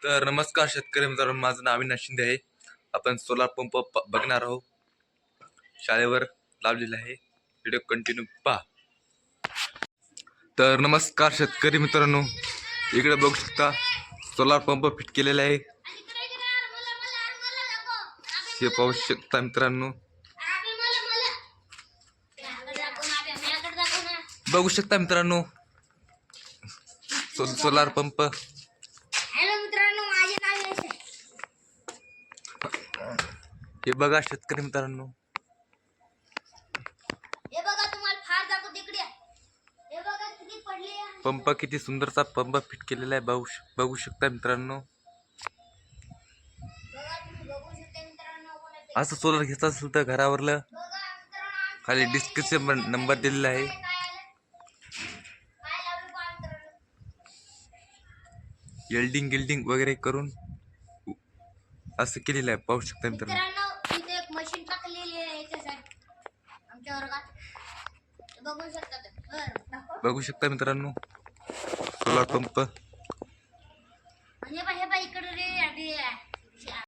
तर नमस्कार शेतकरी मित्रांनो, माझं नाव अविनाश शिंदे आहे. आपण सोलार पंप बघणार आहोत. शाळेवर लावलेला आहे. व्हिडिओ कंटिन्यू पहा. तर नमस्कार शेतकरी मित्रांनो, इकडे बघू शकता सोलार पंप फिट केलेला आहे. हे पाहू शकता मित्रांनो, बघू शकता मित्रांनो सोलार पंप. हे बघा शेतकरी मित्रांनो, पंप किती सुंदरचा पंप फिट केलेला आहे. बघू शकता मित्रांनो. असं सोलर घ्यायचं असेल तर घरावरलं खाली डिस्क्रिप्शन नंबर दिलेला आहे. वेल्डिंग गिल्डिंग वगैरे करून असं केलेलं आहे. पाहू शकता मित्रांनो, इथे एक मशीन टाकलेली आहे याच्यासाठी आमच्या वर्गात. बघू शकता मित्रांनो सोलार पंप.